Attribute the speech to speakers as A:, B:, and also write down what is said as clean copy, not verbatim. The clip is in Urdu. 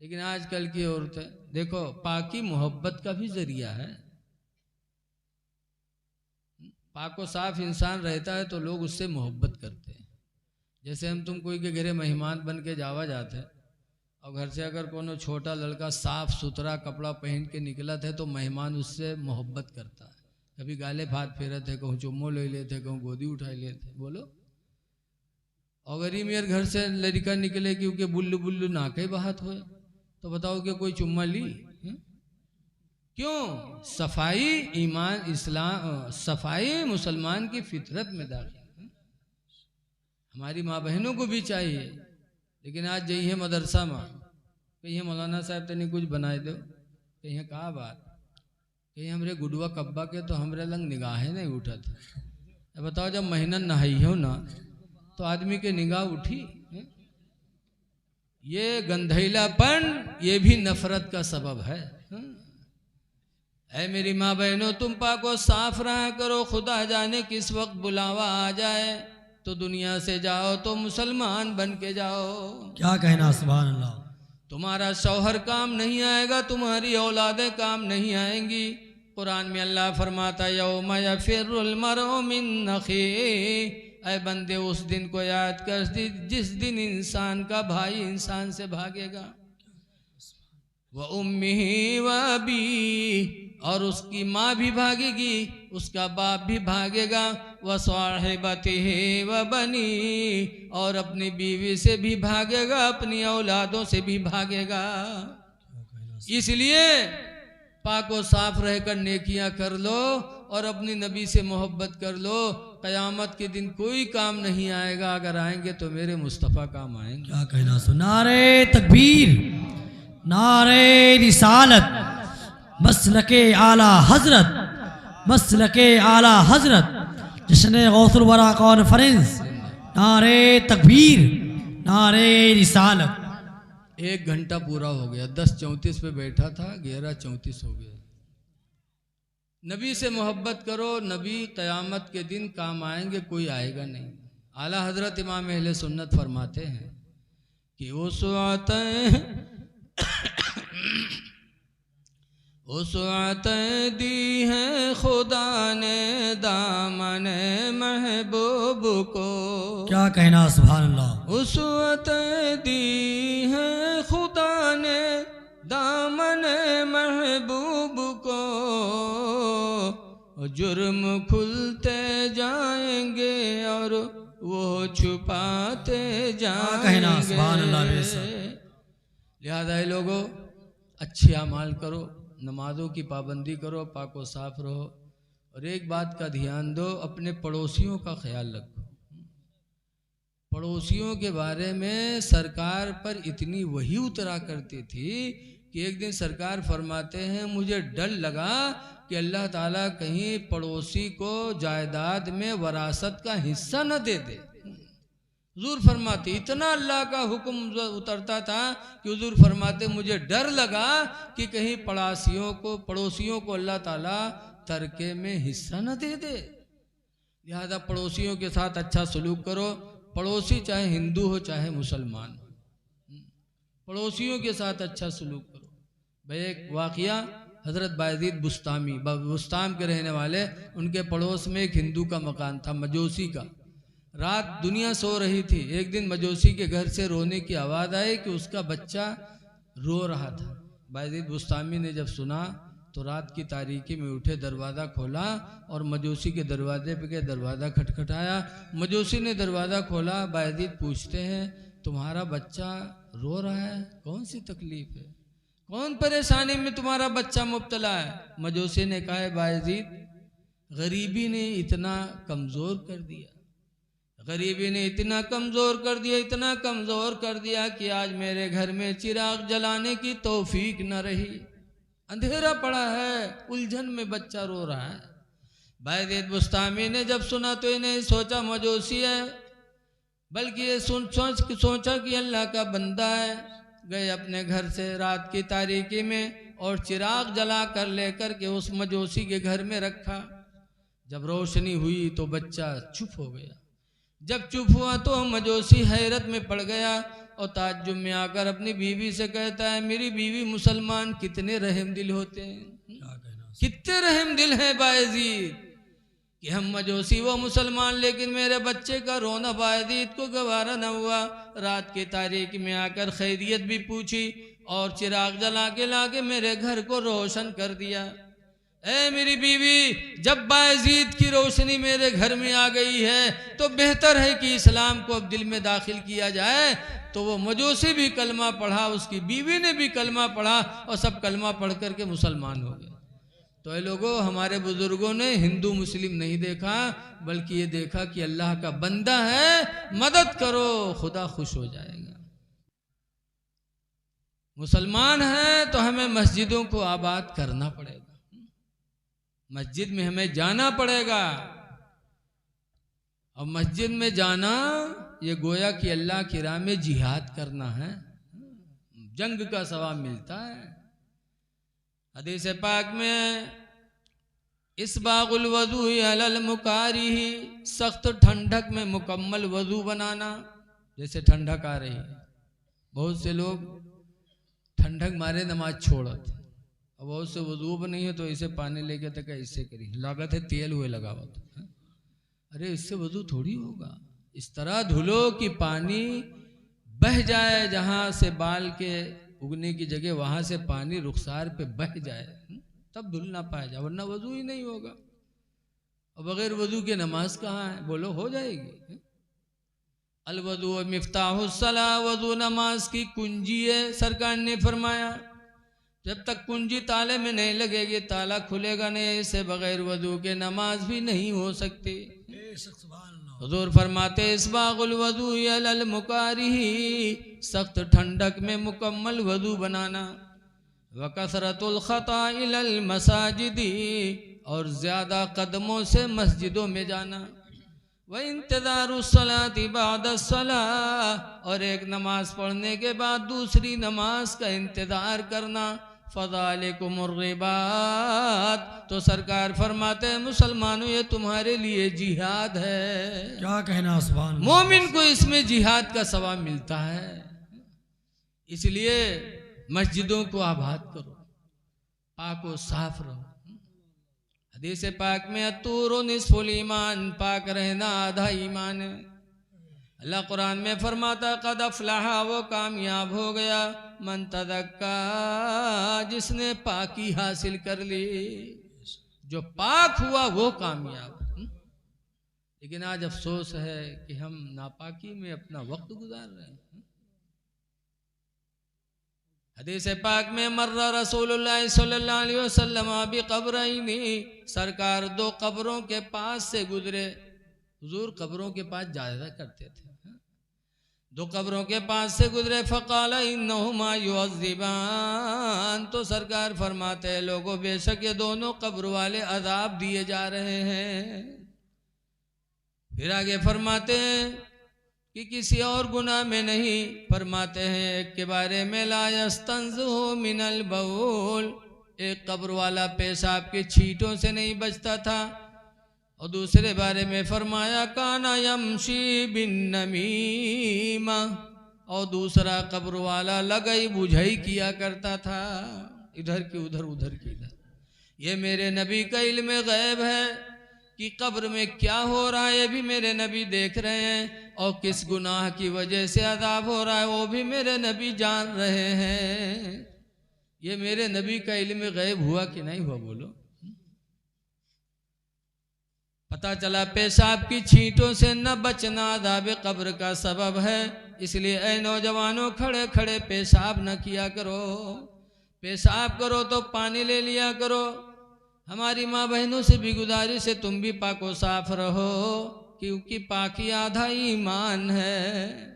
A: لیکن آج کل کی عورتیں دیکھو، پاکی محبت کا بھی ذریعہ ہے. پاک و صاف انسان رہتا ہے تو لوگ اس سے محبت کرتے ہیں. جیسے ہم تم کوئی کے گھرے مہمان بن کے جاوا جاتے ہیں، اور گھر سے اگر کوئی چھوٹا لڑکا صاف ستھرا کپڑا پہن کے نکلا تھے تو مہمان اس سے محبت کرتا ہے. کبھی گالے ہاتھ پھیرے تھے، کہوں چمو لے لیتے، کہوں گودی اٹھائی لیتے. بولو. اگر ہی میرے گھر سے لڑکا نکلے کیونکہ بلو بلو ناکے بہت ہوئے تو بتاؤ کہ کوئی چمہ لی؟ کیوں؟ صفائی ایمان اسلام، صفائی مسلمان کی فطرت میں داخل. ہماری ماں بہنوں کو بھی چاہیے. لیکن آج جائیے مدرسہ میں، کہیں مولانا صاحب تنی کچھ بنائے دو، کہیں کہا بات، کہیں ہمرے گڈوا کبا کے تو ہمرے لنگ نگاہیں نہیں اٹھت. بتاؤ جب مہینہ نہائی ہو نا تو آدمی کے نگاہ اٹھی. یہ گندھیلا پن یہ بھی نفرت کا سبب ہے. اے میری ماں بہنوں، تم پاک و صاف رہا کرو. خدا جانے کس وقت بلاوا آ جائے تو دنیا سے جاؤ تو مسلمان بن کے جاؤ.
B: کیا کہنا، سبحان اللہ.
A: تمہارا شوہر کام نہیں آئے گا، تمہاری اولادیں کام نہیں آئیں گی. قرآن میں اللہ فرماتا یوم یفر المرء من اخیہ. اے بندے اس دن کو یاد کر جس دن انسان کا بھائی انسان سے بھاگے گا. وَأُمِّهِ وَأَبِيهِ، اور اس کی ماں بھی بھاگے گی، اس کا باپ بھی بھاگے گا. وَصَاحِبَتِهِ وَبَنِيهِ، اور اپنی بیوی سے بھی بھاگے گا، اپنی اولادوں سے بھی بھاگے گا. اس لیے پاک و صاف رہ کر نیکیاں کر لو اور اپنی نبی سے محبت کر لو. قیامت کے دن کوئی کام نہیں آئے گا، اگر آئیں گے تو میرے مصطفیٰ کام آئیں گے.
B: کیا کہنا، نعرہ تکبیر، نعرہ رسالت، مسلک اعلی حضرت، مسلک اعلی حضرت، جشن غوث الورا کانفرنس. نعرہ تکبیر، نعرہ رسالت.
A: 1 گھنٹہ پورا ہو گیا، 10:34 پہ بیٹھا تھا، 11:34 ہو گیا. نبی سے محبت کرو، نبی قیامت کے دن کام آئیں گے، کوئی آئے گا نہیں. اعلیٰ حضرت امام اہل سنت فرماتے ہیں کہ وسعتیں دی ہے خدا نے دامن محبوب کو.
B: کیا کہنا، سبحان اللہ.
A: وسعتیں دی ہے خدا نے دامن محبوب کو، جرم کھلتے جائیں گے اور وہ چھپاتے جائیں گے.
B: کہنا، سبحان اللہ. بے شک.
A: لہذا اے لوگو اچھے اعمال کرو، نمازوں کی پابندی کرو، پاک و صاف رہو. اور ایک بات کا دھیان دو، اپنے پڑوسیوں کا خیال رکھو. پڑوسیوں کے بارے میں سرکار پر اتنی وحی اترا کرتی تھی کہ ایک دن سرکار فرماتے ہیں مجھے ڈر لگا کہ اللہ تعالیٰ کہیں پڑوسی کو جائیداد میں وراثت کا حصہ نہ دے دے. حضور فرماتے اتنا اللہ کا حکم اترتا تھا کہ حضور فرماتے مجھے ڈر لگا کہ کہیں پڑوسیوں کو اللہ تعالیٰ ترکے میں حصہ نہ دے دے. لہذا پڑوسیوں کے ساتھ اچھا سلوک کرو. پڑوسی چاہے ہندو ہو چاہے مسلمان ہو، پڑوسیوں کے ساتھ اچھا سلوک کرو. بھائی ایک واقعہ، حضرت بایزید بستامی، بستام کے رہنے والے، ان کے پڑوس میں ایک ہندو کا مکان تھا، مجوسی کا. رات دنیا سو رہی تھی، ایک دن مجوسی کے گھر سے رونے کی آواز آئی کہ اس کا بچہ رو رہا تھا. بایزید بستامی نے جب سنا تو رات کی تاریکی میں اٹھے، دروازہ کھولا اور مجوسی کے دروازے پہ گئے، دروازہ کھٹکھٹایا. مجوسی نے دروازہ کھولا. بایزید پوچھتے ہیں تمہارا بچہ رو رہا ہے، کون سی تکلیف ہے، کون پریشانی میں تمہارا بچہ مبتلا ہے؟ مجوسی نے کہا ہے بایزید غریبی نے اتنا کمزور کر دیا، غریبی نے اتنا کمزور کر دیا، اتنا کمزور کر دیا کہ آج میرے گھر میں چراغ جلانے کی توفیق نہ رہی، اندھیرا پڑا ہے، الجھن میں بچہ رو رہا ہے. بایزید بستامی نے جب سنا تو انہیں سوچا مجوسی ہے، بلکہ یہ سوچا کہ اللہ کا بندہ ہے. گئے اپنے گھر سے رات کی تاریکی میں اور چراغ جلا کر لے کر کے اس مجوسی کے گھر میں رکھا. جب روشنی ہوئی تو بچہ چپ ہو گیا. جب چپ ہوا تو مجوسی حیرت میں پڑ گیا اور تعجب میں آ کر اپنی بیوی سے کہتا ہے میری بیوی مسلمان کتنے رحم دل ہوتے ہیں،
B: کیا کہنا
A: کتنے رحم دل ہیں بایزید، کہ ہم مجوسی وہ مسلمان لیکن میرے بچے کا رونا بایزید کو گوارا نہ ہوا۔ رات کی تاریکی میں آ کر خیریت بھی پوچھی اور چراغ جلا کے لا کے میرے گھر کو روشن کر دیا۔ اے میری بیوی، جب بایزید کی روشنی میرے گھر میں آ گئی ہے تو بہتر ہے کہ اسلام کو اب دل میں داخل کیا جائے۔ تو وہ مجوسی بھی کلمہ پڑھا، اس کی بیوی نے بھی کلمہ پڑھا اور سب کلمہ پڑھ کر کے مسلمان ہو گئے۔ تو اے لوگوں، ہمارے بزرگوں نے ہندو مسلم نہیں دیکھا بلکہ یہ دیکھا کہ اللہ کا بندہ ہے، مدد کرو خدا خوش ہو جائے گا۔ مسلمان ہیں تو ہمیں مسجدوں کو آباد کرنا پڑے گا، مسجد میں ہمیں جانا پڑے گا، اور مسجد میں جانا یہ گویا کہ اللہ کی راہ میں جہاد کرنا ہے، جنگ کا ثواب ملتا ہے۔ حدیث پاک میں اسباغ الوضوء علی المکارہ، سخت ٹھنڈک میں مکمل وضو بنانا، جیسے ٹھنڈک آ رہی ہے، بہت سے لوگ ٹھنڈک مارے نماز چھوڑتے، اور بہت سے وضو نہیں ہے تو اسے پانی لے کے تک اس سے کری، لاگت ہے تیل ہوئے لگا ہوا تھا، ارے اس سے وضو تھوڑی ہوگا، اس طرح دھلو کہ پانی بہہ جائے، جہاں سے بال کے اگنے کی جگہ وہاں سے پانی رخسار پہ بہہ جائے، تب دھل نہ پائے جائے، ورنہ وضو ہی نہیں ہوگا۔ اور بغیر وضو کے نماز کہاں ہے؟ بولو ہو جائے گی۔ الوضوء مفتاح الصلاۃ، وضو نماز کی کنجی ہے، سرکار نے فرمایا جب تک کنجی تالے میں نہیں لگے گی تالا کھلے گا نہیں، اسے بغیر وضو کے نماز بھی نہیں ہو سکتی۔ حضور فرماتے اسباغ الوضوء علی المکارہ، سخت ٹھنڈک میں مکمل وضو بنانا، وکثرۃ الخطا الی المساجد، اور زیادہ قدموں سے مسجدوں میں جانا، وانتظار الصلاۃ بعد الصلاۃ، اور ایک نماز پڑھنے کے بعد دوسری نماز کا انتظار کرنا، فذالکم الرباط، تو سرکار فرماتے ہیں مسلمانوں یہ تمہارے لیے جہاد ہے،
B: کیا کہنا سبحان اللہ۔
A: مومن کو اس میں جہاد کا ثواب ملتا ہے۔ اس لیے مسجدوں کو آباد کرو، پاک و صاف رہو۔ حدیث پاک میں الطہور نصف الایمان، پاک رہنا آدھا ایمان ہے۔ اللہ قرآن میں فرماتا قد افلح، وہ کامیاب ہو گیا، من تزکا، جس نے پاکی حاصل کر لی، جو پاک ہوا وہ کامیاب۔ لیکن آج افسوس ہے کہ ہم ناپاکی میں اپنا وقت گزار رہے ہیں۔ حدیث پاک میں مر رسول اللہ صلی اللہ علیہ وسلم بقبرین، سرکار دو قبروں کے پاس سے گزرے، حضور قبروں کے پاس جایا کرتے تھے، دو قبروں کے پاس سے گزرے، فقال انہما یعذبان، تو سرکار فرماتے ہیں لوگوں بے شک یہ دونوں قبر والے عذاب دیے جا رہے ہیں۔ پھر آگے فرماتے ہیں کہ کسی اور گناہ میں نہیں، فرماتے ہیں ایک کے بارے میں لا یستنزہ من البول، ایک قبر والا پیشاب کے چھینٹوں سے نہیں بچتا تھا، اور دوسرے بارے میں فرمایا کانا یمشی بالنمیمہ، اور دوسرا قبر والا لگئی بجھائی کیا کرتا تھا، ادھر کی ادھر ادھر کی ادھر۔ یہ میرے نبی کا علم غیب ہے کہ قبر میں کیا ہو رہا ہے یہ بھی میرے نبی دیکھ رہے ہیں، اور کس گناہ کی وجہ سے عذاب ہو رہا ہے وہ بھی میرے نبی جان رہے ہیں۔ یہ میرے نبی کا علم غیب ہوا کہ نہیں ہوا؟ بولو۔ پتہ چلا پیشاب کی چھینٹوں سے نہ بچنا عذاب قبر کا سبب ہے، اس لیے اے نوجوانوں کھڑے کھڑے پیشاب نہ کیا کرو، پیشاب کرو تو پانی لے لیا کرو۔ ہماری ماں بہنوں سے بھی گزارش ہے تم بھی پاک و صاف رہو، کیونکہ پاکی آدھا ایمان ہے۔